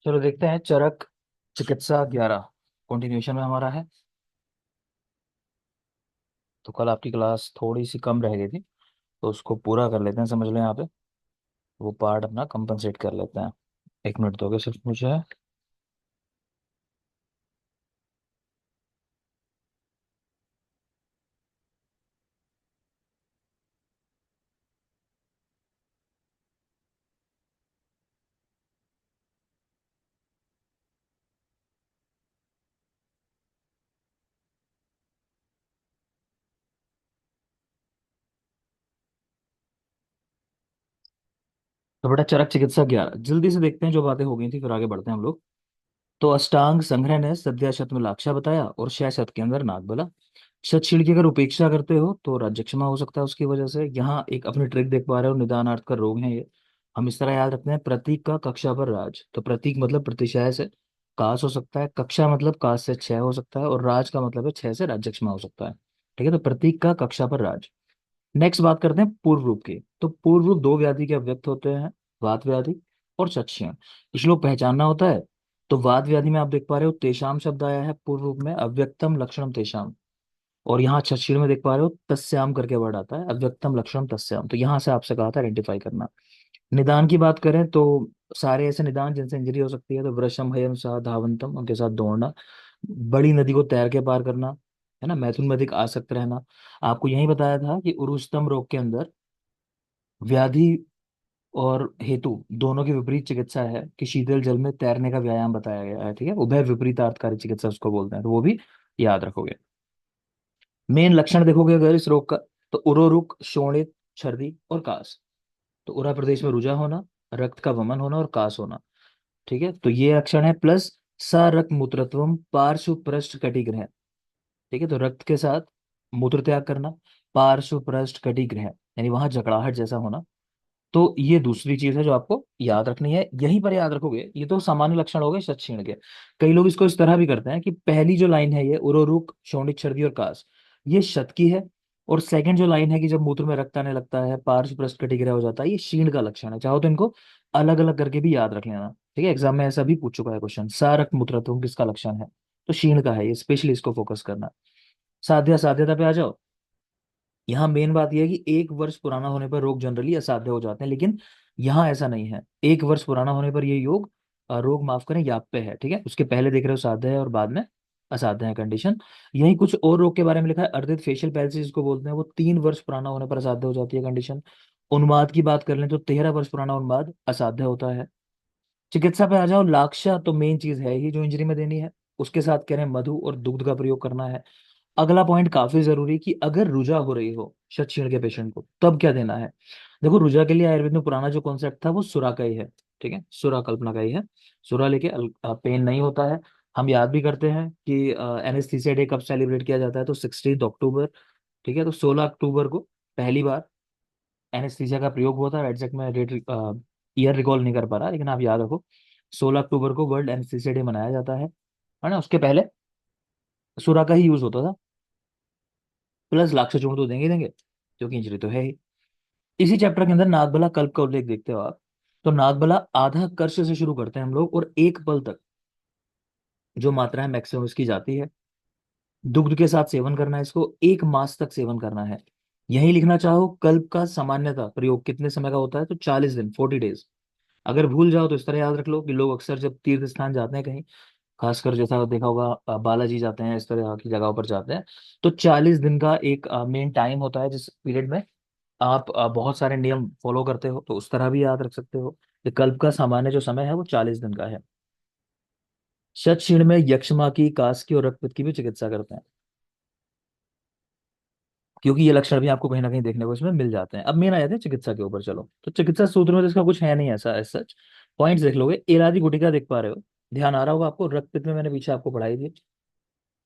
चलो देखते हैं चरक चिकित्सा 11 कंटिन्यूशन में हमारा है। तो कल आपकी क्लास थोड़ी सी कम रह गई थी, तो उसको पूरा कर लेते हैं। समझ लें यहाँ पे वो पार्ट अपना कंपनसेट कर लेते हैं। 1 मिनट दोगे सिर्फ मुझे? तो बेटा चरक चिकित्सा 11 जल्दी से देखते हैं जो बातें हो गई थी, फिर आगे बढ़ते हैं हम लोग। तो अष्टांग संग्रह ने सद्या शत में लाक्षा बताया और शय शत के अंदर नाग बोला। क्षीण की अगर उपेक्षा करते हो तो राज्यक्षमा हो सकता है उसकी वजह से। यहाँ एक अपनी ट्रिक देख पा रहे हो, निदानार्थ का रोग है ये। हम इस तरह याद रखते हैं, प्रतीक का कक्षा पर राज, तो प्रतीक मतलब प्रतिशय से कास हो सकता है, कक्षा मतलब कास से क्षय हो सकता है, और राज का मतलब है क्षय से राज्यक्षमा हो सकता है। ठीक है, तो प्रतीक का कक्षा पर राज। नेक्स्ट बात करते हैं पूर्व रूप की। तो पूर्व रूप दो व्याधि के अव्यक्त होते हैं, वात व्याधि और चक्षीण। कुछ लोग पहचानना होता है। तो वात व्याधि में आप देख पा रहे हो तेषाम शब्द आया है पूर्व रूप में, अव्यक्तम लक्षणम तेषाम। और यहाँ चक्षीण में देख पा रहे हो तस्याम करके वर्ड आता है, अव्यक्तम लक्षणम तस्याम। तो यहाँ से आपसे कहा था आइडेंटिफाई करना। निदान की बात करें तो सारे ऐसे निदान जिनसे इंजरी हो सकती है, तो वृषम हयम सह धावंतम, उनके साथ दौड़ना, बड़ी नदी को तैर के पार करना, है ना, मैथुन में अधिक आसक्त रहना। आपको यही बताया था कि उरुस्तम रोग के अंदर व्याधि और हेतु दोनों की विपरीत चिकित्सा है कि शीतल जल में तैरने का व्यायाम बताया गया है। ठीक है, उभय विपरीतार्थकारी चिकित्सा उसको बोलते हैं, तो वो भी याद रखोगे। मेन लक्षण देखोगे अगर इस रोग का, तो उरोरुक, शोणित, छर्दी और कास। तो उरा प्रदेश में रुजा होना, रक्त का वमन होना और कास होना। ठीक है, तो ये लक्षण है। प्लस सरक मूत्रत्वम पार्श्व पृष्ठ कटिग्रह। ठीक है, तो रक्त के साथ मूत्र त्याग करना, पार्श्व पृष्ठ कटिग्रह यानी वहां जकड़ाहट जैसा होना। तो ये दूसरी चीज है जो आपको याद रखनी है, यहीं पर याद रखोगे। ये तो सामान्य लक्षण हो गए शतक्षीण के। कई लोग इसको इस तरह भी करते हैं कि पहली जो लाइन है ये उरोरुक, शोणित, छर्दी और कास, ये शत की है। और सेकंड जो लाइन है कि जब मूत्र में रक्त आने लगता है, पार्श्व पृष्ठ कटिगिरह हो जाता है, ये क्षीण का लक्षण है। चाहो तो इनको अलग अलग करके भी याद रख लेना। ठीक है, एग्जाम में ऐसा भी पूछ चुका है क्वेश्चन, सारक मूत्रत्व किसका लक्षण है, तो क्षीण का है ये, स्पेशली इसको फोकस करना। साध्यता पे आ जाओ। यहाँ मेन बात यह है कि 1 वर्ष पुराना होने पर रोग जनरली असाध्य हो जाते हैं, लेकिन यहाँ ऐसा नहीं है। 1 वर्ष पुराना होने पर ये रोग माफ करें याप्य है। ठीक है, उसके पहले देख रहे हो साध्य है और बाद में असाध्य है कंडीशन। यही कुछ और रोग के बारे में लिखा है, अर्धित फेशियल पैल्सी जिसको बोलते हैं, वो 3 वर्ष पुराना होने पर असाध्य हो जाती है कंडीशन। उन्माद की बात कर लें तो 13 वर्ष पुराना उन्माद असाध्य होता है। चिकित्सा पे आ जाओ, लाक्षा तो मेन चीज है ही जो इंजरी में देनी है। उसके साथ कह रहे हैं मधु और दुग्ध का प्रयोग करना है। अगला पॉइंट काफी जरूरी कि अगर रुजा हो रही हो शतक्षीण के पेशेंट को, तब क्या देना है। देखो, रुजा के लिए आयुर्वेद में पुराना जो कॉन्सेप्ट था वो सुरा का ही है। ठीक है, सुरा कल्पना का ही है। सुरा लेके पेन नहीं होता है। हम याद भी करते हैं कि एनेस्थीसिया डे कब सेलिब्रेट किया जाता है, तो 16 अक्टूबर। ठीक है, तो 16 अक्टूबर को पहली बार एनेस्थीसिया का प्रयोग हुआ था। एग्जैक्ट में डेट ईयर रिकॉल नहीं कर पा रहा, लेकिन आप याद रखो 16 अक्टूबर को वर्ल्ड एनेस्थीसिया डे मनाया जाता है ना। उसके पहले सुरा का ही यूज होता था। प्लस लाख से चूर्ण तो देंगे ही देंगे, क्योंकि इंजरी तो है ही। इसी चैप्टर के अंदर नागबला कल्प का उल्लेख देखते हो आप। तो नागबला आधा कर्ष से शुरू करते हैं हम लोग, और 1 पल तक जो मात्रा है मैक्सिमम इसकी जाती है। दुग्ध के साथ सेवन करना है इसको, 1 मास तक सेवन करना है। यही लिखना चाहो, कल्प का सामान्यतः प्रयोग कितने समय का होता है, तो 40 दिन, 40 डेज। अगर भूल जाओ तो इस तरह याद रख लो कि लोग अक्सर जब तीर्थ स्थान जाते हैं कहीं, खासकर जैसा देखा होगा बालाजी जाते हैं, इस तरह की जगहों पर जाते हैं, तो 40 दिन का एक मेन टाइम होता है जिस पीरियड में आप बहुत सारे नियम फॉलो करते हो। तो उस तरह भी याद रख सकते हो कि कल्प का सामान्य जो समय है वो 40 दिन का है। शतशीर्ण में यक्ष्मा की, कास की और रक्तपित्त की भी चिकित्सा करते हैं, क्योंकि ये लक्षण भी आपको कहीं ना कहीं देखने को इसमें मिल जाते हैं। अब मेन आ जाते हैं चिकित्सा के ऊपर। चलो, तो चिकित्सा सूत्र में तो इसका कुछ है नहीं ऐसा एज सच। पॉइंट्स देख लोगे, एलादी गुटिका देख पा रहे हो, ध्यान आ रहा होगा आपको, रक्तपित्त में मैंने पीछे आपको पढ़ाई थी।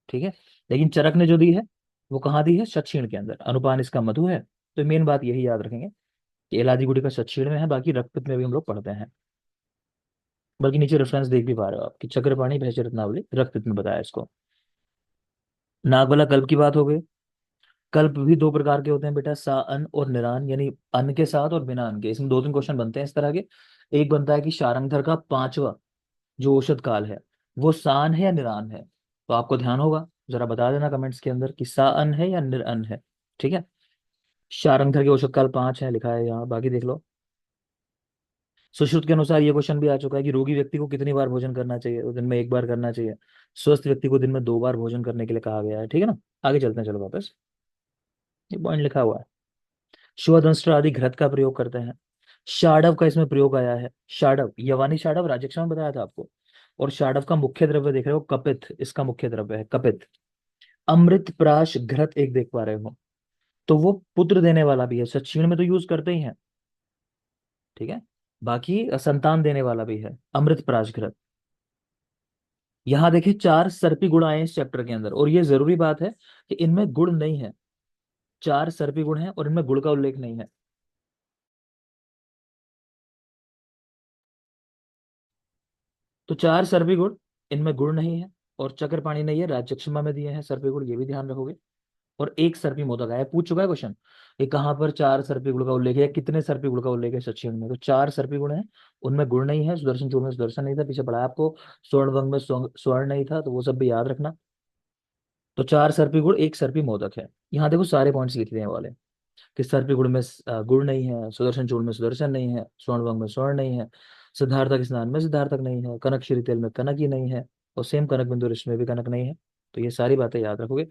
ठीक है, लेकिन चरक ने जो दी है वो कहाँ दी है, शतशीर्ण के अंदर, अनुपान इसका मधु है। तो मेन बात यही याद रखेंगे कि एलादी गुटिका शतशीर्ण में है, बाकी रक्तपित्त में भी हम लोग पढ़ते हैं। बल्कि नीचे रेफरेंस देख भी पा रहे हो आप कि चक्रपाणी भैंस रत्नावली रक्तपित्त में बताया इसको। नागवाला कल्प की बात हो गई। कल्प भी दो प्रकार के होते हैं बेटा, सा अन और निरान, यानी अन्न के साथ और बिना अन्न के। इसमें 2-3 क्वेश्चन बनते हैं इस तरह के। एक बनता है कि शारंगधर का पांचवा जो औसत काल है वो सान है या निरान है? तो आपको ध्यान होगा, जरा बता देना कमेंट्स के अंदर कि सा अन है या निर अन है। ठीक है। शारंगधर के औसत काल 5 है, लिखा है यहाँ, बाकी देख लो। सुश्रुत के अनुसार ये क्वेश्चन भी आ चुका है कि रोगी व्यक्ति को कितनी बार भोजन करना चाहिए, तो दिन में एक बार करना चाहिए। स्वस्थ व्यक्ति को दिन में 2 बार भोजन करने के लिए कहा गया है। ठीक है ना। आगे चलते हैं, चलो वापस। ये पॉइंट लिखा हुआ है। शुअदंष्ट्र आदि घृत का प्रयोग करते हैं। शाडव का इसमें प्रयोग आया है। शाडव, यवानी शाडव, राजक्षमा में बताया था आपको। और शाडव का मुख्य द्रव्य देख रहे हो, कपित, इसका मुख्य द्रव्य है कपित। अमृत प्राश घृत एक देख पा रहे हो, तो वो पुत्र देने वाला भी है, सक्षीण में तो यूज करते ही हैं। ठीक है। बाकी संतान देने वाला भी है अमृत प्राश घृत। यहाँ देखिए 4 सर्पी गुण आए हैं इस चैप्टर के अंदर, और ये जरूरी बात है कि इनमें गुण नहीं है। 4 सर्पी गुण हैं और इनमें गुण का उल्लेख नहीं है। तो 4 सर्पी गुण, इनमें गुण नहीं है। और चक्रपाणी ने ये राज्यक्षमा में दिए हैं सर्पी गुण, ये भी ध्यान रखोगे। और एक सर्पी मोदक आया, पूछ चुका है क्वेश्चन, ये कहाँ पर 4 सर्पी गुण का उल्लेख है या कितने सर्पी गुण का उल्लेख है सचिन में? तो 4 सर्पी गुण है, उनमें गुण नहीं है। सुदर्शन चूर्ण में सुदर्शन नहीं था, पीछे पढ़ा है आपको। स्वर्णवंग में स्वर्ण नहीं था, तो वो सब भी याद रखना। तो 4 सर्पी गुण, एक सर्पी मोदक है। यहाँ देखो सारे पॉइंट्स लिख दिए हैं वाले, कि सर्पी गुण में गुण नहीं है, सुदर्शन चूर्ण में सुदर्शन नहीं है, स्वर्णवंग में स्वर्ण नहीं है, सिद्धार्थक स्नान में सिद्धार्थक नहीं है, कनक श्री तेल में कनक ही नहीं है, और सेम कनक बिंदु रिष्ट में भी कनक नहीं है। तो ये सारी बातें याद रखोगे।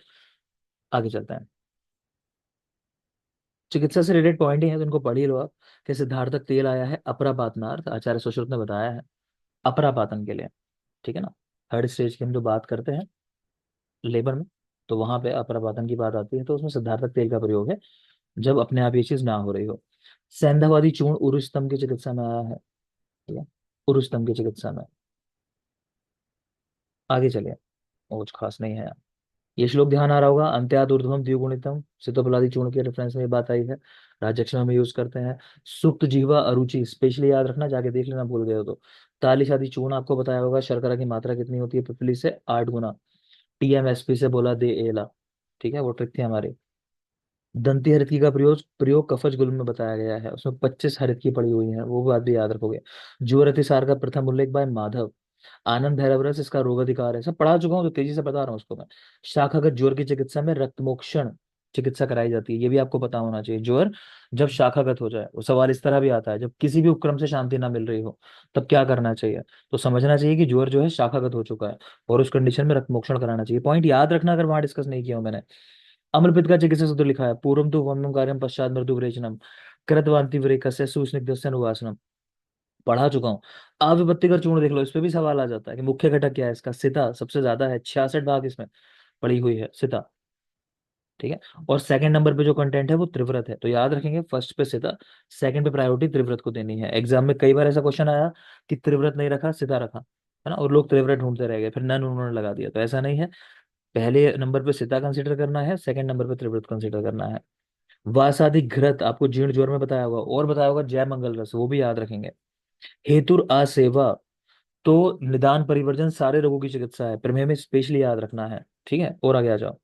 आगे चलते हैं। चिकित्सा से रिलेटेड पॉइंट ही है, तो इनको पढ़ ही लो आप। कि सिद्धार्थक तेल आया है अपरापातनार्थ, आचार्य सुश्रुत ने बताया है, अपरापातन के लिए। ठीक है ना। थर्ड स्टेज की हम जो बात करते हैं लेबर में, तो वहां पे अपरापातन की बात आती है, तो उसमें सिद्धार्थक तेल का प्रयोग है, जब अपने आप ये चीज ना हो रही हो। सैंधवादी चूर्ण उरुस्तम की चिकित्सा में आया है। ठीक है। उरुस्तम की चिकित्सा में। आगे चलिए, और कुछ खास नहीं है। ये श्लोक ध्यान आ रहा होगा, अंत्यादुर्ध्वम द्विगुणितम सितोपलादी चूर्ण के रेफरेंस में ये बात आई है। राजक्षमा में यूज करते हैं। सुप्त जीवा अरुचि स्पेशली याद रखना, जाके देख लेना भूल गए हो तो। तालिश आदि चूर्ण आपको बताया होगा, शर्करा की मात्रा कितनी होती है पिपली से? 8 गुना। टीएमएसपी से बोला दे एला। ठीक है, वो ट्रिक थी हमारी। दंती हरितकी का प्रयोग प्रयोग कफज गुल्म में बताया गया है, उसमें 25 हरितकी पड़ी हुई है, वो बात भी याद रखोगे। ज्वरतिसार का प्रथम उल्लेख बाय माधव। आनंद भैरव रस इसका रोग अधिकार है, सब पढ़ा चुका हूँ तो तेजी से बता रहा हूँ उसको मैं। शाखागत ज्वर की चिकित्सा में रक्त मोक्षण चिकित्सा कराई जाती है, ये भी आपको पता होना चाहिए। ज्वर जब शाखागत हो जाए, वो सवाल इस तरह भी आता है, जब किसी भी उपक्रम से शांति ना मिल रही हो, तब क्या करना चाहिए? तो समझना चाहिए कि ज्वर जो है शाखागत हो चुका है, और उस कंडीशन में रक्त मोक्षण कराना चाहिए। पॉइंट याद रखना अगर वहां डिस्कस नहीं किया हो मैंने। अम्लपित्त का चिकित्सा सूत्र लिखा है, पूर्वम तो वमनम कार्यम पश्चात मृदु विरेचनम कृतवांति विरेकस्य सुस्निग्धस्य अनुवासनम, पढ़ा चुका हूँ। अविभक्तिकर चूर्ण देख लो, इस पे भी सवाल आ जाता है कि मुख्य घटक क्या है इसका? सिता सबसे ज्यादा है, 66 भाग इसमें पड़ी हुई है सिता। ठीक है। और सेकंड नंबर पे जो कंटेंट है वो त्रिव्रत है, तो याद रखेंगे फर्स्ट पे सिता, सेकंड पे प्रायोरिटी त्रिव्रत को देनी है। एग्जाम में कई बार ऐसा क्वेश्चन आया कि त्रिव्रत नहीं रखा, सिता रखा, है ना, और लोग त्रिव्रत ढूंढते रह गए, फिर नन उन्होंने लगा दिया, तो ऐसा नहीं है। पहले नंबर पे सिता कंसिडर करना है, सेकंड नंबर पे त्रिव्रत कंसिडर करना है। वासादि घृत आपको जीर्ण ज्वर में बताया होगा, और बताया होगा जय मंगल रस, वो भी याद रखेंगे। हेतुर आसेवा, तो निदान परिवर्जन सारे रोगों की चिकित्सा है, प्रमेय में स्पेशली याद रखना है। ठीक है, और आगे आ जाओ।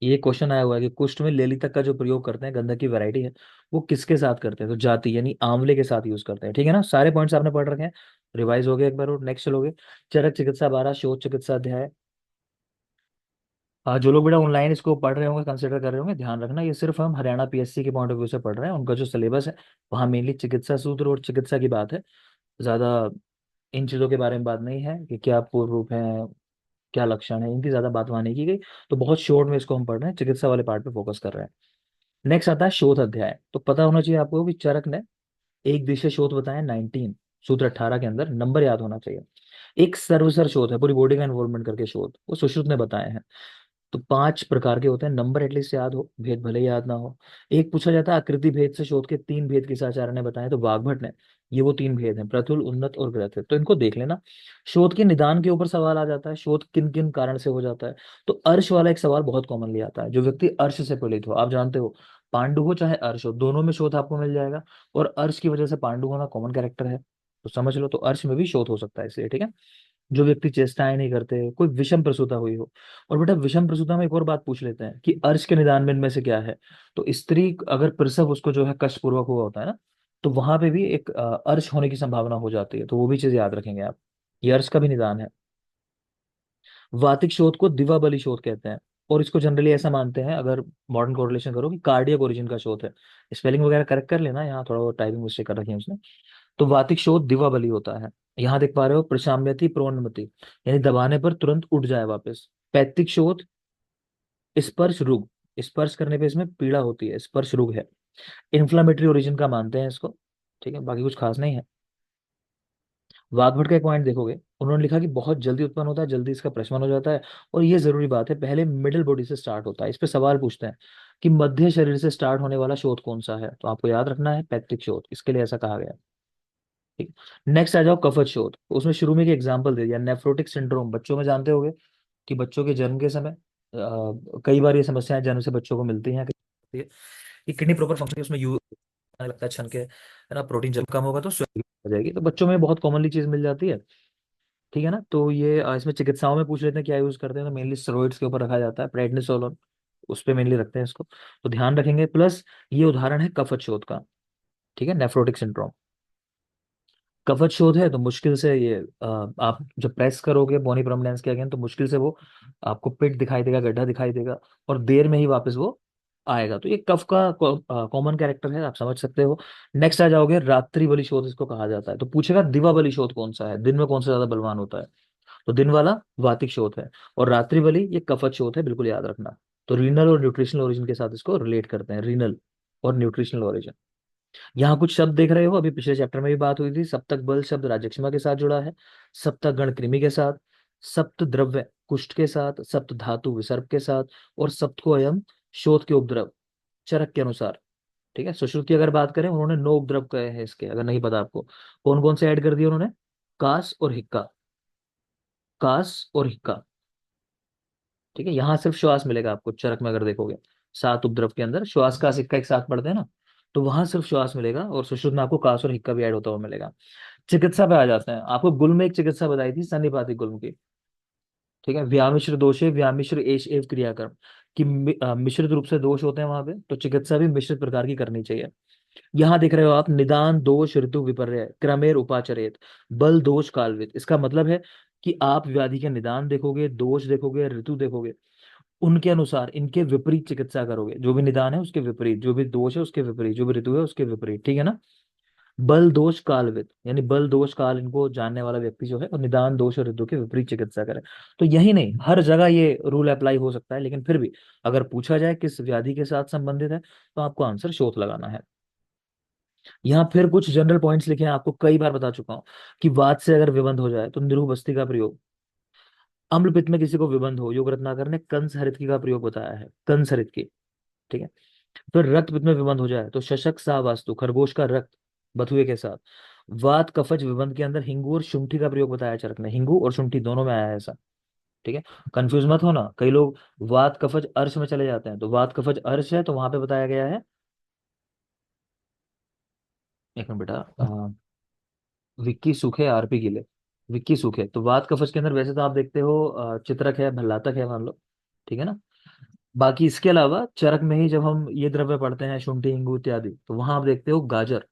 ये क्वेश्चन आया हुआ है कि कुष्ठ में लेलितक का जो प्रयोग करते हैं, गंधक की वैरायटी है, वो किसके साथ करते हैं? तो जाति यानी आंवले के साथ यूज करते हैं। ठीक है ना, सारे पॉइंट्स आपने पढ़ रखे हैं, रिवाइज हो गए एक बार, और नेक्स्ट चलोगे। चरक चिकित्सा 12, शोध चिकित्सा अध्याय। जो लोग बेटा ऑनलाइन इसको पढ़ रहे होंगे, कंसिडर कर रहे होंगे, ध्यान रखना ये सिर्फ हम हरियाणा पीएससी के पॉइंट ऑफ व्यू से पढ़ रहे हैं, उनका जो सिलेबस है वहाँ मेनली चिकित्सा सूत्र और चिकित्सा की बात है। ज्यादा इन चीजों के बारे में बात नहीं है कि क्या पूर्व रूप है, क्या लक्षण है, इनकी ज्यादा बात वहां नहीं की गई। तो बहुत शॉर्ट में इसको हम पढ़ रहे हैं, चिकित्सा वाले पार्ट पे फोकस कर रहे हैं। नेक्स्ट आता है शोध अध्याय, तो पता होना चाहिए आपको कि चरक ने एक दिशा शोध बताया 19, सूत्र 18 के अंदर, नंबर याद होना चाहिए। एक सर्वसर शोध है, पूरी बॉडी का इन्वॉल्वमेंट करके शोध, वो सुश्रुत ने बताए हैं। तो 5 प्रकार के होते हैं, नंबर एटलीस्ट याद हो, भेद भले ही याद ना हो। एक पूछा जाता है आकृति भेद से शोध के 3 भेद किस आचार्य ने बताए? तो वाग्भट ने। ये वो 3 भेद हैं, प्रथुल, उन्नत और ग्रथित, तो इनको देख लेना। शोध के निदान के ऊपर सवाल आ जाता है, शोध किन किन कारण से हो जाता है? तो अर्श वाला एक सवाल बहुत कॉमनली आता है, जो व्यक्ति अर्श से पीड़ित हो, आप जानते हो पांडु हो चाहे अर्श हो, दोनों में शोध आपको मिल जाएगा। और अर्श की वजह से पांडु होना कॉमन कैरेक्टर है, तो समझ लो, तो अर्श में भी शोध हो सकता है इसलिए। ठीक है। जो व्यक्ति चेष्टाएं नहीं करते, कोई विषम प्रसूता हुई हो। और बेटा विषम प्रसूता में एक और बात पूछ लेते हैं कि अर्श के निदान में इनमें से क्या है? तो स्त्री अगर प्रसव उसको जो है कष्टपूर्वक हुआ होता है ना, तो वहां पे भी एक अर्श होने की संभावना हो जाती है, तो वो भी चीज याद रखेंगे आप। ये अर्श का भी निदान है। वातिक शोथ को दिवा बलि शोथ कहते हैं। और इसको जनरली ऐसा मानते हैं, अगर मॉडर्न कोरिलेशन करो, कि कार्डियक ओरिजिन का शोथ है। स्पेलिंग वगैरह करेक्ट कर लेना, यहाँ थोड़ा वो टाइपिंग मिस्टेक कर रखी है उसने। तो वातिक शोथ दिवा बलि होता है। यहाँ देख पा रहे हो, प्रशाम्यति प्रोन्नति, यानी दबाने पर तुरंत उठ जाए वापस। पैत्तिक शोथ स्पर्श रुग, स्पर्श करने पे इसमें पीड़ा होती है, स्पर्श रुग है। इन्फ्लामेटरी ओरिजिन का मानते हैं इसको। ठीक है, बाकी कुछ खास नहीं है। वाग्भट का एक पॉइंट देखोगे, उन्होंने लिखा कि बहुत जल्दी उत्पन्न होता है, जल्दी इसका प्रशमन हो जाता है। और ये जरूरी बात है, पहले मिडिल बॉडी से स्टार्ट होता है। इस पे सवाल पूछते हैं कि मध्य शरीर से स्टार्ट होने वाला शोथ कौन सा है, तो आपको याद रखना है पैतृक शोथ, इसके लिए ऐसा कहा गया है। ठीक। नेक्स्ट आ जाओ कफज शोथ, उसमें शुरू में एक एग्जाम्पल दे दिया, नेफ्रोटिक सिंड्रोम। बच्चों में जानते होगे कि बच्चों के जन्म के समय कई बार ये समस्याएं जन्म से बच्चों को मिलती हैं कि किडनी प्रॉपर फंक्शन, उसमें यूज लगता है, छन के है ना, प्रोटीन जब कम होगा तो स्वेलिंग हो जाएगी। तो बच्चों में बहुत कॉमनली चीज मिल जाती है। ठीक है ना। तो ये इसमें चिकित्साओं में पूछ लेते हैं क्या यूज करते हैं, तो मेनली स्टेरॉइड्स के ऊपर रखा जाता है, प्रेडनिसोलोन, उस पे मेनली रखते हैं इसको। तो ध्यान रखेंगे। प्लस ये उदाहरण है कफत शोथ का। ठीक है, नेफ्रोटिक सिंड्रोम। कफत शोथ है तो मुश्किल से ये आप जब प्रेस करोगे बोनी प्रोमिनेंस के अगेन, तो मुश्किल से वो आपको पिट दिखाई देगा, गड्ढा दिखाई देगा, और देर में ही वापस वो आएगा। तो ये कफ का कॉमन कैरेक्टर है, आप समझ सकते हो। नेक्स्ट आ जाओगे, रात्रि बलि शोथ इसको कहा जाता है। तो पूछेगा दिवा बलि शोथ कौन सा है, दिन में कौन सा ज्यादा बलवान होता है। तो दिन वाला वातिक शोथ है, और रात्रि बलि ये कफत शोथ है, बिल्कुल याद रखना। तो रीनल और न्यूट्रिशनल ओरिजिन के साथ इसको रिलेट करते हैं, रीनल और न्यूट्रिशनल ओरिजिन। यहाँ कुछ शब्द देख रहे हो, अभी पिछले चैप्टर में भी बात हुई थी। सप्तक बल शब्द राजक्षमा के साथ जुड़ा है, सप्तक गण कृमि के साथ, सप्त द्रव्य कुष्ठ के साथ, सप्त धातु विसर्प के साथ, और सप्त को अयम शोथ के उपद्रव चरक के अनुसार। ठीक है, सुश्रुत की अगर बात करें, उन्होंने 9 उपद्रव कहे हैं इसके, अगर नहीं पता आपको। कौन कौन से ऐड कर दिए उन्होंने? कास और हिक्का, कास और हिक्का। ठीक है, यहाँ सिर्फ श्वास मिलेगा आपको चरक में, अगर देखोगे 7 उपद्रव के अंदर श्वास का सिक्का एक साथ पढ़ते हैं ना, तो वहां सिर्फ श्वास मिलेगा, और सुश्रुत में आपको कास और हिक्का भी ऐड होता हुआ मिलेगा। चिकित्सा पे आ जाते हैं। आपको गुल्म में एक चिकित्सा बताई थी, सन्निपातिक गुल्म की। ठीक है, व्यामिश्र दोषे व्यामिश्र एष एव क्रियाक्रम, कि मिश्रित रूप से दोष होते हैं वहां पे, तो चिकित्सा भी मिश्रित प्रकार की करनी चाहिए। यहाँ देख रहे हो आप, निदान दोष ऋतु विपर्य क्रमेर उपाचरेत बल दोष कालविद। इसका मतलब है कि आप व्याधि के निदान देखोगे, दोष देखोगे, ऋतु देखोगे, उनके अनुसार इनके विपरीत चिकित्सा करोगे। जो भी निदान है उसके विपरीत, जो भी दोष है उसके विपरीत, जो भी ऋतु है उसके विपरीत। ठीक है ना। बल दोष कालविद, यानी बल दोष काल इनको जानने वाला व्यक्ति जो है, और निदान दोष और ऋतु के विपरीत चिकित्सा करे। तो यही नहीं, हर जगह ये रूल अप्लाई हो सकता है, लेकिन फिर भी अगर पूछा जाए किस व्याधि के साथ संबंधित है, तो आपको आंसर शोथ लगाना है। यहाँ फिर कुछ जनरल पॉइंट्स लिखे हैं, आपको कई बार बता चुका हूँ कि वात से अगर विबंध हो जाए तो निरुबस्ती का प्रयोग। अम्ल पित्त में किसी को विबंध हो, योग रत्नाकर ने कंस हरितकी का प्रयोग बताया है, कंस हरितकी। ठीक है। फिर रक्त पित्त में विबंध हो जाए तो शशक सा वास्तु, खरगोश का रक्त बथुए के साथ। वात कफज विबंध के अंदर हिंगू और शुंठी का प्रयोग बताया चरक ने, हिंगू और शुंठी दोनों में आया है ऐसा। ठीक है, कंफ्यूज मत होना, कई लोग वात कफज अर्श में चले जाते हैं, तो वात कफज अर्श है तो वहां पे बताया गया है। एक मिनट बेटा, विक्की सूखे आरपी गिले, विक्की सूखे। तो वात कफज के अंदर वैसे तो आप देखते हो चित्रक है, भल्लातक है, मान लो। ठीक है ना। बाकी इसके अलावा चरक में ही जब हम ये द्रव्य पढ़ते हैं, शुंठी हिंगू इत्यादि, तो वहां आप देखते हो गाजर,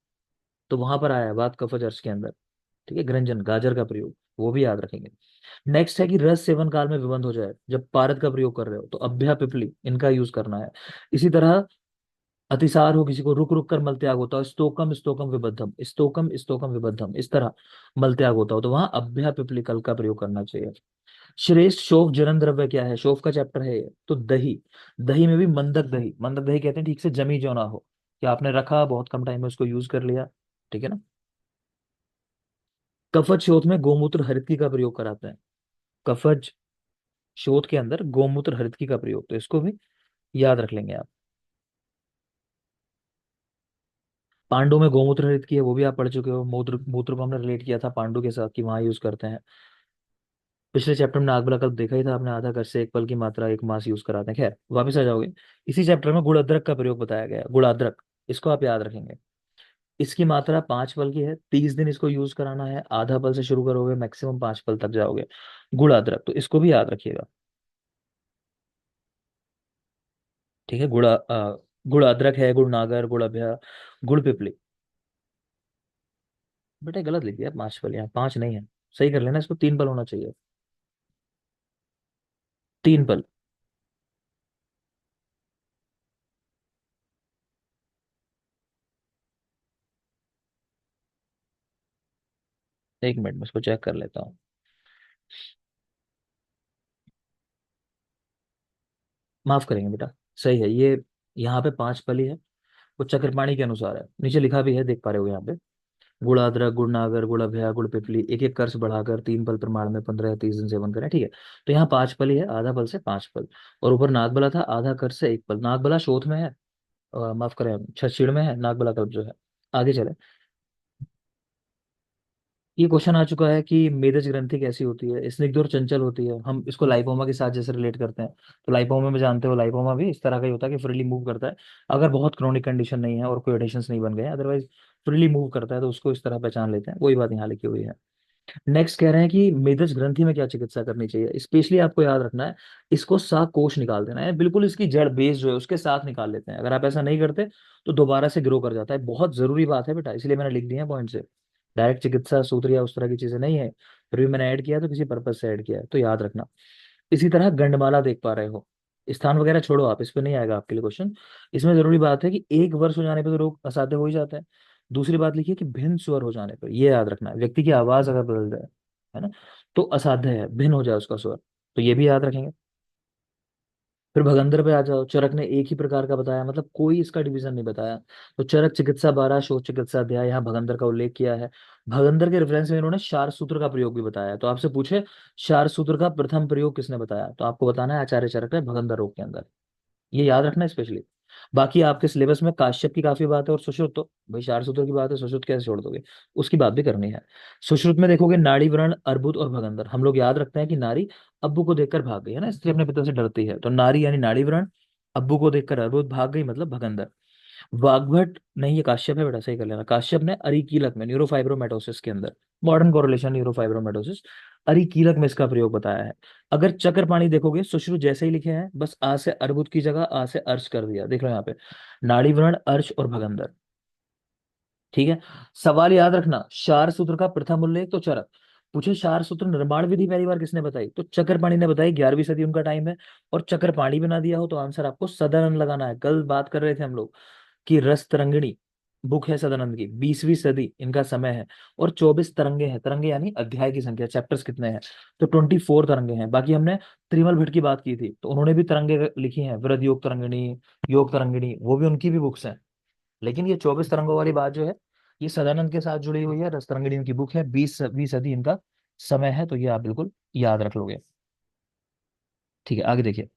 तो वहां पर आया है वात कफज अर्श के अंदर। ठीक है, ग्रंजन गाजर का प्रयोग, वो भी याद रखेंगे। नेक्स्ट है कि रस सेवन काल में विबंध हो जाए, जब पारद का प्रयोग कर रहे हो, तो अभ्या पिपली इनका यूज करना है। इसी तरह अतिसार हो किसी को, रुक रुक कर मल त्याग होता हो, स्तोकम स्तोकम विबद्धम, स्तोकम स्तोकम विबद्धम, इस तरह मल त्याग होता हो, तो वहां अभ्या पिपली कल का प्रयोग करना चाहिए। श्रेष्ठ शोफ जलन द्रव्य क्या है, शोफ का चैप्टर है ये। तो दही, दही में भी मंदक दही, मंदक दही कहते हैं ठीक से जमी जो ना हो, कि आपने रखा बहुत कम टाइम में उसको यूज कर लिया। ठीक है ना। कफज शोथ में गोमूत्र हरितकी का प्रयोग कराते हैं, कफज शोथ के अंदर गोमूत्र हरितकी का प्रयोग, तो इसको भी याद रख लेंगे आप। पांडु में गोमूत्र हरितकी है, वो भी आप पढ़ चुके हो। मूत्र, मूत्र को हमने रिलेट किया था पांडु के साथ, कि वहां यूज करते हैं। पिछले चैप्टर में नागबला कल्प देखा ही था आपने, आधा कश से एक पल की मात्रा एक मास यूज कराते हैं। खैर वापस आ जाओगे, इसी चैप्टर में गुड़ अदरक का प्रयोग बताया गया है, गुड़ अदरक, इसको आप याद रखेंगे। इसकी मात्रा 5 पल की है, 30 दिन इसको यूज कराना है, आधा पल से शुरू करोगे, मैक्सिमम 5 पल तक जाओगे। गुड़ अदरक, तो इसको भी याद रखिएगा। ठीक है, गुड़ अदरक है, गुड़ नागर, गुड़ अभ्या, गुड़ पिपली। बेटा गलत लिख दिया, 5 पल, यहाँ 5 नहीं है। सही कर लेना इसको, 3 पल होना चाहिए। 3 पल। 1 मिनट में इसको चेक कर लेता हूँ। माफ करेंगे बेटा, सही है ये। यहाँ पे 5 पल ही है। वो चक्रपाणी के अनुसार है, नीचे लिखा भी है, देख पा रहे हो यहाँ पे। गुणाद्रक, गुड़नागर, गुड़भया, गुड़ पिपली, एक एक कर्स बढ़ाकर 3 पल प्रमाण में 15 या 30 दिन सेवन करें, ठीक है। तो यहाँ 5 पल ही है, आधा पल से 5 पल। और ऊपर नागबला था, आधा कर्स से 1 पल। नागबला शोथ में है, माफ करें, छछीड़ में है नागबला कल्प जो है। आगे चले। ये क्वेश्चन आ चुका है कि मेदज ग्रंथि कैसी होती है, स्निग्ध और चंचल होती है, हम इसको लाइपोमा के साथ जैसे रिलेट करते हैं। तो लाइपोमा में जानते हो, लाइपोमा भी इस तरह का ही होता है कि फ्रीली मूव करता है। अगर बहुत क्रोनिक कंडीशन नहीं है और कोई एडिशंस नहीं बन गए, अदरवाइज फ्रीली मूव करता है, तो उसको इस तरह पहचान लेते हैं। वही बात यहाँ लिखी हुई है। नेक्स्ट कह रहे हैं कि मेदज ग्रंथि में क्या चिकित्सा करनी चाहिए, स्पेशली आपको याद रखना है। इसको साफ कोश निकाल देना है, बिल्कुल इसकी जड़ बेस जो है उसके साथ निकाल लेते हैं। अगर आप ऐसा नहीं करते तो दोबारा से ग्रो कर जाता है। बहुत जरूरी बात है बेटा, इसलिए मैंने लिख दिया है पॉइंट से। डायरेक्ट चिकित्सा सूत्र या उस तरह की चीजें नहीं है, फिर भी मैंने ऐड किया तो किसी पर्पज से ऐड किया है, तो याद रखना। इसी तरह गंडमाला देख पा रहे हो, स्थान वगैरह छोड़ो आप, इस पे नहीं आएगा आपके लिए क्वेश्चन। इसमें जरूरी बात है कि 1 वर्ष हो जाने पे तो रोग असाध्य हो ही जाता है। दूसरी बात लिखिए कि भिन्न स्वर हो जाने पर, ये याद रखना है, व्यक्ति की आवाज अगर बदल जाए, है ना, तो असाध्य है, भिन्न हो जाए उसका स्वर, तो ये भी याद रखेंगे। फिर भगंदर पे आ जाओ, चरक ने एक ही प्रकार का बताया, मतलब कोई इसका डिवीजन नहीं बताया। तो चरक चिकित्सा 12, शोध चिकित्सा अध्याय, यहाँ भगंदर का उल्लेख किया है। भगंदर के रेफरेंस में इन्होंने शार सूत्र का प्रयोग भी बताया है। तो आपसे पूछे शार सूत्र का प्रथम प्रयोग किसने बताया, तो आपको बताना है आचार्य चरक ने भगंदर रोग के अंदर। ये याद रखना स्पेशली। बाकी आपके सिलेबस में काश्यप की काफी बात है, और सुश्रुत तो भाई चार सूत्र की बात है, सुश्रुत कैसे छोड़ दोगे, उसकी बात भी करनी है। सुश्रुत में देखोगे नाड़ी व्रण, अर्बुद और भगंदर, हम लोग याद रखते हैं कि नारी अब्बू को देखकर भाग गई है ना, स्त्री अपने पिता से डरती है, तो नारी यानी नाड़ी व्रण, अब्बू को देखकर अर्बुद भाग गई मतलब भगंदर। वाग्भट नहीं, ये काश्यप है बेटा, सही कर लेना। काश्यप ने अरिकीलक में न्यूरोफाइब्रोमेटोसिस के अंदर, मॉडर्न कोरिलेशन न्यूरोफाइब्रोमेटोसिस, अरिकीलक में इसका प्रयोग बताया है। अगर चक्रपाणी देखोगे, सुश्रुत जैसे ही लिखे हैं, बस आ से अर्बुद की जगह आ से अर्श कर दिया, देख लो यहाँ पे, नाड़ी व्रण, अर्श और भगंदर, ठीक है। सवाल याद रखना, शार सूत्र का प्रथम उल्लेख तो चरक। पूछे शार सूत्र निर्माण विधि पहली बार किसने बताई, तो चक्रपाणी ने बताई, 11वीं सदी उनका टाइम है। और चक्रपाणी बना दिया हो तो आंसर आपको सदानंद लगाना है। कल बात कर रहे थे हम लोग कि रस तरंगिणी बुक है सदानंद की, 20वीं सदी इनका समय है। और 24 तरंगे हैं, तरंगे यानी अध्याय की संख्या, चैप्टर्स कितने हैं, तो 24 तरंगे हैं। बाकी हमने त्रिमल भट्ट की बात की थी, तो उन्होंने भी तरंगे लिखी हैं, वृद्ध योग तरंगिणी, योग तरंगिणी, वो भी उनकी भी बुक्स हैं। लेकिन ये 24 तरंगों वाली बात जो है, ये सदानंद के साथ जुड़ी हुई है, रस तरंगिणी इनकी बुक है, 20वीं सदी इनका समय है, तो ये आप बिल्कुल याद रख लोगे। ठीक है, आगे देखिए।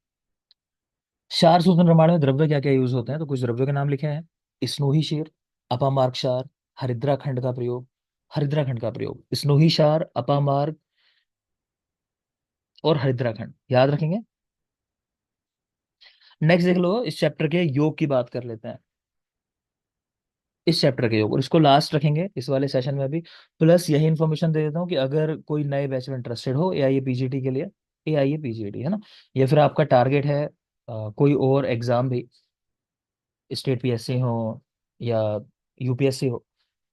क्षार सूत्र निर्माण में द्रव्य क्या क्या यूज होते हैं, तो कुछ द्रव्यों के नाम लिखे हैं। स्नोही क्षीर, अपामार्ग क्षार, हरिद्रा खंड का प्रयोग, हरिद्रा खंड का प्रयोग, स्नोही क्षार, अपामार्ग और हरिद्रा खंड याद रखेंगे। नेक्स्ट देख लो, इस चैप्टर के योग की बात कर लेते हैं। इस चैप्टर के योग, और इसको लास्ट रखेंगे इस वाले सेशन में भी। प्लस यही इन्फॉर्मेशन दे देता हूँ कि अगर कोई नए बैच में इंटरेस्टेड हो एआईए पीजीटी के लिए, एआईए पीजीटी है ना, या फिर आपका टारगेट है कोई और एग्जाम भी, स्टेट पीएससी हो या यूपीएससी हो,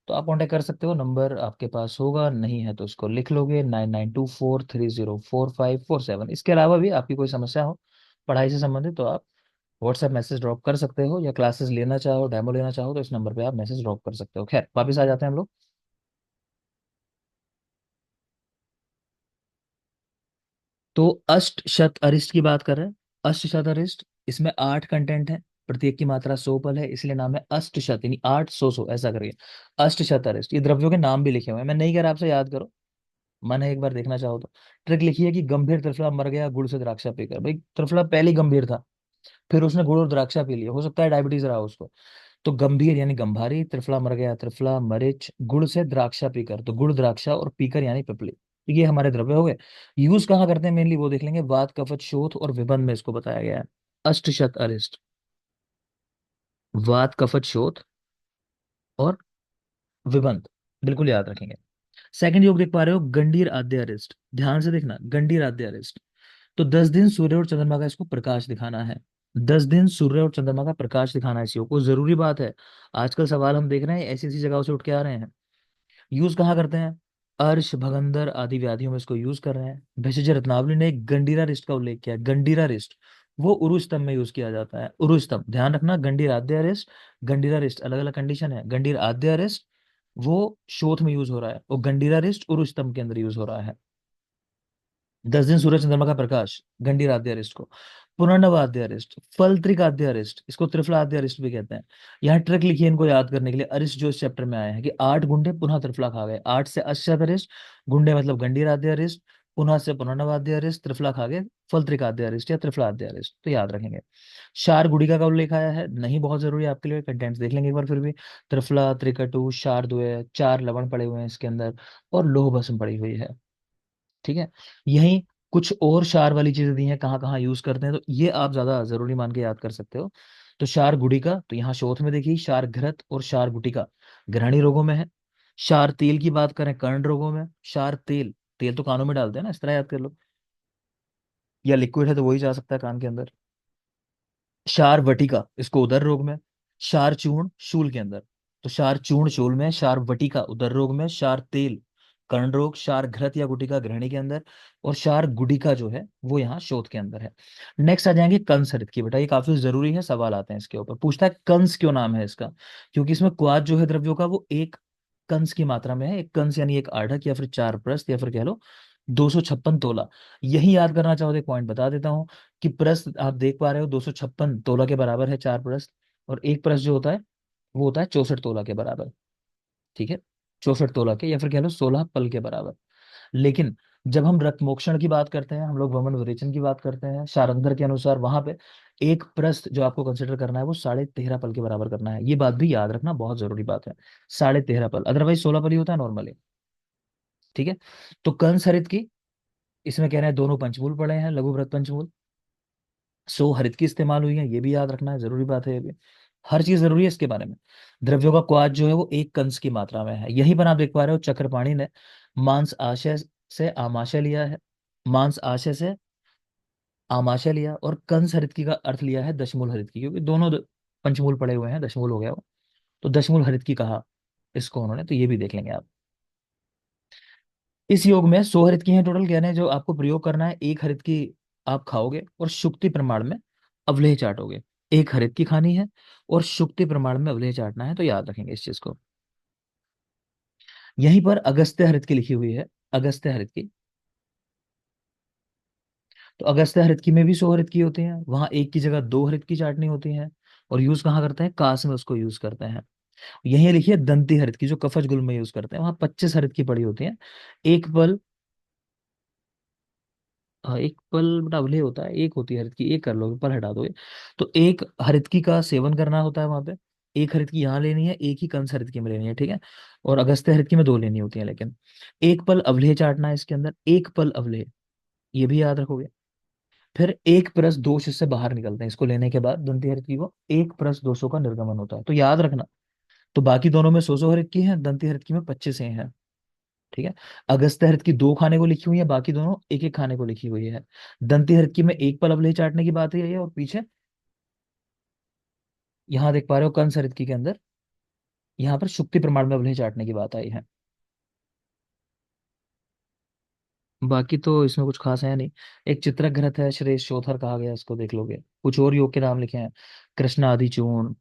तो आप कांटेक्ट कर सकते हो। नंबर आपके पास होगा, नहीं है तो उसको लिख लोगे, 9924304547। इसके अलावा भी आपकी कोई समस्या हो पढ़ाई से संबंधित, तो आप व्हाट्सएप मैसेज ड्रॉप कर सकते हो, या क्लासेस लेना चाहो, डेमो लेना चाहो, तो इस नंबर पे आप मैसेज ड्रॉप कर सकते हो। खैर वापस आ जाते हैं हम लोग। तो अष्ट शत अरिष्ट की बात कर रहे हैं। अष्ट शत अरिष्ट, इसमें 8 कंटेंट है, प्रत्येक की मात्रा 100 पल है, इसलिए नाम है अष्ट शत, यानी 8 100 100 ऐसा करिए। अष्ट शत अरिष्ट, ये द्रव्यों के नाम भी लिखे हुए हैं, मैं नहीं कह रहा आपसे याद करो, मन है एक बार देखना चाहो तो। ट्रिक लिखी है कि गंभीर त्रिफला मर गया गुड़ से द्राक्षा पीकर, भाई त्रिफला पहले ही गंभीर था, फिर उसने गुड़ और द्राक्षा पी लिया, हो सकता है डायबिटीज रहा हो उसको। तो गंभीर यानी गंभारी, त्रिफला मर गया, त्रिफला मरिच, गुड़ से द्राक्षा पीकर, तो गुड़ द्राक्षा, और पीकर यानी पिपली, तो ये हमारे द्रव्य हो गए। यूज कहाँ करते हैं मेनली वो देख लेंगे, वात कफत शोथ और विबंध में इसको बताया गया है। अष्टशत अरिष्ट, वात कफत शोथ और विबंध, बिल्कुल याद रखेंगे। सेकंड योग देख पा रहे हो, गंडीर आद्य अरिष्ट, ध्यान से देखना, गंडीर आद्य अरिष्ट। तो 10 दिन सूर्य और चंद्रमा का इसको प्रकाश दिखाना है। 10 दिन सूर्य और चंद्रमा का प्रकाश दिखाना है इस योग को, जरूरी बात है। आजकल सवाल हम देख रहे हैं ऐसी ऐसी जगहों से उठ के आ रहे हैं। यूज कहाँ करते हैं? अर्श भगंदर आदि व्याधियों में इसको यूज कर रहे हैं। भेषज रत्नावली ने एक गंडीरा रिस्ट का उल्लेख किया है। गंडीरा रिस्ट वो उरु स्तंभ में यूज किया जाता है। उरु स्तंभ ध्यान रखना, गंडीर आद्य रिस्ट, गंडीरा रिस्ट अलग अलग कंडीशन है। गंडीर आद्य रिस्ट वो शोथ में यूज हो रहा है, और गंडीरा रिस्ट उरु स्तंभ के अंदर यूज हो रहा है। 10 दिन सूरज चंद्रमा का प्रकाश, गंडीर आद्य अरिस्ट को। पुनर्नव आद्य अरिस्ट, फलत्रिक आद्य अरिस्ट, इसको त्रिफला आद्य अरिस्ट भी कहते हैं। यहाँ ट्रिक लिखी है इनको याद करने के लिए, अरिस्ट जो इस चैप्टर में आए हैं कि 8 गुंडे पुनः त्रिफला खा गए। 8 से 8 अरिस्ट, गुंडे मतलब गंडीर आद्य अरिस्ट, पुनः से पुनर्नव आद्य अरिस्ट, त्रिफला खा गए फलत्रिक आद्य अरिस्ट या त्रिफला आद्य अरिस्ट, तो याद रखेंगे। शार गुड़िका का उल्लेख आया है, नहीं बहुत जरूरी है आपके लिए, कंटेंट्स देख लेंगे एक बार फिर भी। त्रिफला, त्रिकटु, शारदुय, 4 लवण पड़े हुए हैं इसके अंदर, और लोह भस्म पड़ी हुई है। ठीक है। यही कुछ और शार वाली चीजें दी हैं, कहाँ कहाँ यूज करते हैं, तो ये आप ज्यादा जरूरी मान के याद कर सकते हो। तो शार गुड़िका तो यहाँ शोथ में देखिए, शार घृत और शार गुटिका ग्रहणी रोगों में है। शार तेल की बात करें कर्ण रोगों में। शार तेल, तेल तो कानों में डालते हैं ना, इस तरह याद कर लो, या लिक्विड है तो वही जा सकता है कान के अंदर। शार वटिका इसको उदर रोग में। शार चूर्ण शूल के अंदर, तो शार चूर्ण शूल में, शार वटिका उदर रोग में, शार तेल कर्ण रोग, शार घृत या गुटिका ग्रहणी के अंदर, और शार गुडिका जो है वो यहाँ शोथ के अंदर है। नेक्स्ट आ जाएंगे कंस हरित की। बेटा ये काफी जरूरी है, सवाल आते हैं इसके ऊपर, पूछता है कंस क्यों नाम है इसका? क्योंकि इसमें क्वाद जो है द्रव्यों का वो एक कंस की मात्रा में है। एक कंस यानी एक आढ़क, या फिर 4 प्रस्त, या फिर कह लो 256 तोला। यही याद करना चाहो तो एक पॉइंट बता देता हूँ कि प्रस्त आप देख पा रहे हो 256 तोला के बराबर है 4 प्रस्त, और एक प्रस्त जो होता है वो होता है 64 तोला के बराबर। ठीक है, 64 तोला के, या फिर कह लो 16 पल के बराबर। लेकिन जब हम रक्त मोक्षण की बात करते हैं, हम लोग वमन विरेचन की बात करते हैं, शारंगर के अनुसार वहां पे एक प्रस्त जो आपको कंसिडर करना है वो 13.5 पल के बराबर करना है। ये बात भी याद रखना, बहुत जरूरी बात है। 13.5 पल, अदरवाइज 16 पल ही होता है नॉर्मली। ठीक है। तो कंस हरित की, इसमें कह रहे हैं दोनों पंचमूल पड़े हैं, लघु वृहत पंचमूल। सो हरित की इस्तेमाल हुई है, ये भी याद रखना है, जरूरी बात है ये भी। हर चीज जरूरी है इसके बारे में। द्रव्यों का क्वाद जो है वो एक कंस की मात्रा में है। यहीं पर आप देख पा रहे हो चक्रपाणि ने मांस आशय से आमाशय लिया है, मांस आशय से आमाशय लिया, और कंस हरित की का अर्थ लिया है दशमूल हरित की, क्योंकि दोनों पंचमूल पड़े हुए हैं, दशमूल हो गया वो, तो दशमूल हरित की कहा इसको उन्होंने, तो ये भी देख लेंगे आप। इस योग में 100 हरित की हैं टोटल, कह रहे हैं जो आपको प्रयोग करना है, एक हरित की आप खाओगे और शुक्ति प्रमाण में अवलेह चाटोगे। एक हरित की खानी है और शुक्ति प्रमाण में अवलेह चाटना है, तो याद रखेंगे इस चीज को। यहीं पर अगस्त्य हरित की लिखी हुई है, अगस्त्य हरित की। तो अगस्त्य हरित की में भी 100 हरित की होती हैं, वहां एक की जगह 2 हरित की चाटनी होती है। और यूज कहाँ करते हैं? कास में उसको यूज करते हैं। यही लिखिए दंती हरित की, जो कफज गुल में यूज करते हैं, वहां 25 हरित की पड़ी होती है। एक पल, हाँ एक पल बटा अवलेह होता है, एक होती है हरित की, एक कर लोगे, पल हटा दोगे, तो एक हरित की का सेवन करना होता है वहां पे। एक हरित की यहाँ लेनी है, एक ही कंस हरित की में लेनी है, ठीक है। और अगस्त्य हरित की में 2 लेनी होती है, लेकिन एक पल अवलेह चाटना है इसके अंदर, एक पल अवलेह, ये भी याद रखोगे। फिर एक परस दोष इससे बाहर निकलते हैं, इसको लेने के बाद दंती हरित की को एक परस दोषों का निर्गमन होता है, तो याद रखना। तो बाकी दोनों में 100 हरित की है, दंती हरित की में 25 है। ठीक है। अगस्त्य हृत की 2 खाने को लिखी हुई है, बाकी दोनों एक एक खाने को लिखी हुई है। दंती हृत की में एक पल अवलेह चाटने की बात है, और पीछे यहाँ देख पा रहे हो कंस हृत की के अंदर यहाँ पर शुक्ति प्रमाण में अवलेह चाटने की बात आई है। बाकी तो इसमें कुछ खास है नहीं। एक चित्रक घृत है, श्रेष्ठ शोथर कहा गया, इसको देख लोगे। कुछ और योग के नाम लिखे हैं, कृष्ण आदि चूर्ण,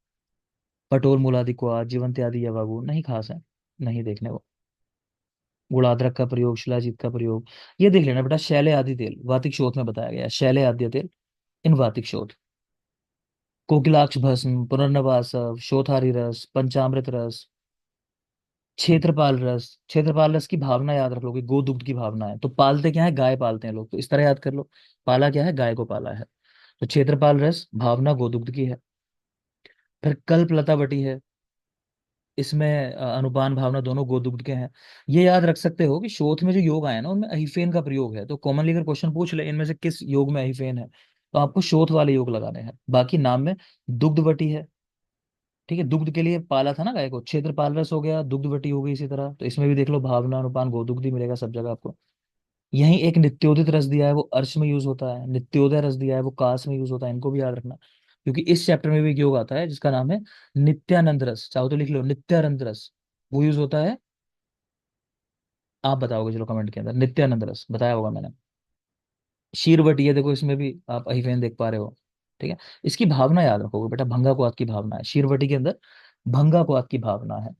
पटोल मूलादि क्वा, जीवंत आदि यवागु, नहीं खास है, नहीं देखने को। गुणाद्रक का प्रयोग, शिलाजीत का प्रयोग, ये देख लेना बेटा। शैले आदि तेल वातिक शोथ में बताया गया है, शैले आदि तेल इन वातिक शोथ। कोकिलाक्ष भस्म, पुनर्नवास, शोथारी रस, पंचामृत रस, क्षेत्रपाल रस। क्षेत्रपाल रस की भावना याद रख लोगे, गोदुग्ध की भावना है, तो पालते क्या है? गाय पालते हैं लोग, तो इस तरह याद कर लो। पाला क्या है? गाय को पाला है। तो क्षेत्रपाल रस भावना गोदुग्ध की है। फिर कल्पलता बटी है, इसमें अनुपान भावना दोनों गोदुग्ध के हैं। ये याद रख सकते हो कि शोथ में जो योग आए ना उनमें अहिफेन का प्रयोग है, तो कॉमनली अगर क्वेश्चन पूछ ले इनमें से किस योग में अहिफेन है, तो आपको शोथ वाले योग लगाने हैं। बाकी नाम में दुग्धवटी है। ठीक है, दुग्ध के लिए पाला था ना गाय को, क्षेत्रपाल रस हो गया, दुग्धवटी हो गई, इसी तरह तो इसमें भी देख लो भावना अनुपान गोदुग्ध ही मिलेगा सब जगह आपको। यहीं एक नित्योदित रस दिया है, वो अर्श में यूज होता है। नित्योदय रस दिया है, वो कास में यूज होता है, इनको भी याद रखना। क्योंकि इस चैप्टर में भी एक योग आता है जिसका नाम है नित्यानंद रस, चाहो तो लिख लो नित्यानंद रस, वो यूज होता है आप बताओगे, चलो कमेंट के अंदर। नित्यानंद रस बताया होगा मैंने। शीरवटी है, देखो इसमें भी आप अहिफेन देख पा रहे हो। ठीक है। इसकी भावना याद रखोगे बेटा, भंगा कुआथ की भावना है शीरवटी के अंदर, भंगा कुआथ की भावना है।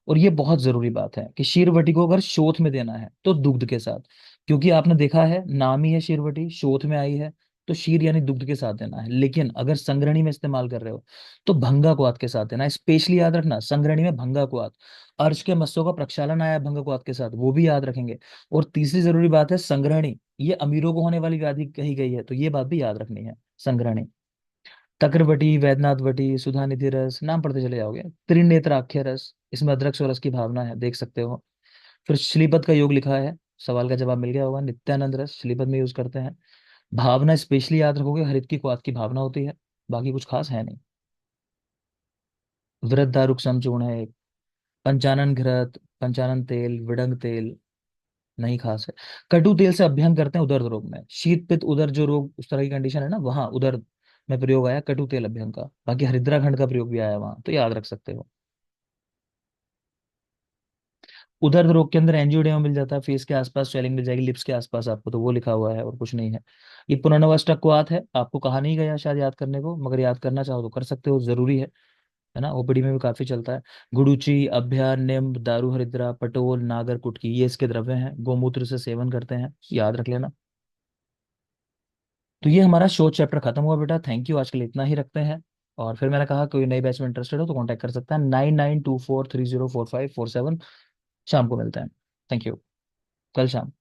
और ये बहुत जरूरी बात है कि शीरवटी को अगर शोथ में देना है तो दुग्ध के साथ, क्योंकि आपने देखा है नाम ही है शीरवटी, शोथ में आई है, तो शीर यानी दुग्ध के साथ देना है। लेकिन अगर संग्रहणी में इस्तेमाल कर रहे हो तो भंगा कुआथ के साथ देना है। स्पेशली याद रखना, संग्रहणी में भंगा कुआथ। अर्श के मत्स्यों का प्रक्षालन आया है भंगा कुआथ के साथ, वो भी याद रखेंगे। और तीसरी जरूरी बात है, संग्रहणी ये अमीरों को होने वाली व्याधि कही गई है, तो ये बात भी याद रखनी है। संग्रहणी, तक्रवटी, वैद्यनाथ वटी, सुधा निधि रस, नाम पढ़ते चले जाओगे। त्रिनेत्राख्य रस, इसमें अदरक और रस की भावना है, देख सकते हो। फिर श्लीपद का योग लिखा है, सवाल का जवाब मिल गया होगा। नित्यानंद रस श्लीपद में यूज करते हैं। भावना स्पेशली याद रखोगे, हरित की क्वाथ की भावना होती है, बाकी कुछ खास है नहीं। वृद्ध दारुक समचूर्ण है एक। पंचानन घृत, पंचानन तेल, विडंग तेल, नहीं खास है। कटु तेल से अभ्यंग करते हैं उदर रोग में, शीत पित्त उदर जो रोग उस तरह की कंडीशन है ना, वहां उदर में प्रयोग आया कटु तेल अभ्यंग का। बाकी हरिद्रा खंड का प्रयोग भी आया वहां, तो याद रख सकते हो। उदर रोग के अंदर एंजियोडेमा मिल जाता है, फेस के आसपास स्वेलिंग मिल जाएगी, लिप्स के आसपास आपको, तो वो लिखा हुआ है और कुछ नहीं है। ये पुनर्नवष्टक है, आपको कहा नहीं गया शायद याद करने को, मगर याद करना चाहो तो कर सकते हो, जरूरी है ना, ओपीडी में भी काफी चलता है। गुडुचि, अभ्या, निम्ब, दारू हरिद्रा, पटोल, नागर, कुटकी, ये इसके द्रव्य हैं, गोमूत्र से सेवन करते हैं, याद रख लेना। तो ये हमारा शो चैप्टर खत्म हुआ बेटा, थैंक यू, आज के लिए इतना ही रखते हैं। और फिर मैंने कहा कोई नई बैच में इंटरेस्टेड हो तो कांटेक्ट कर सकता है, 9924304547। शाम को मिलते हैं। Thank you. कल शाम।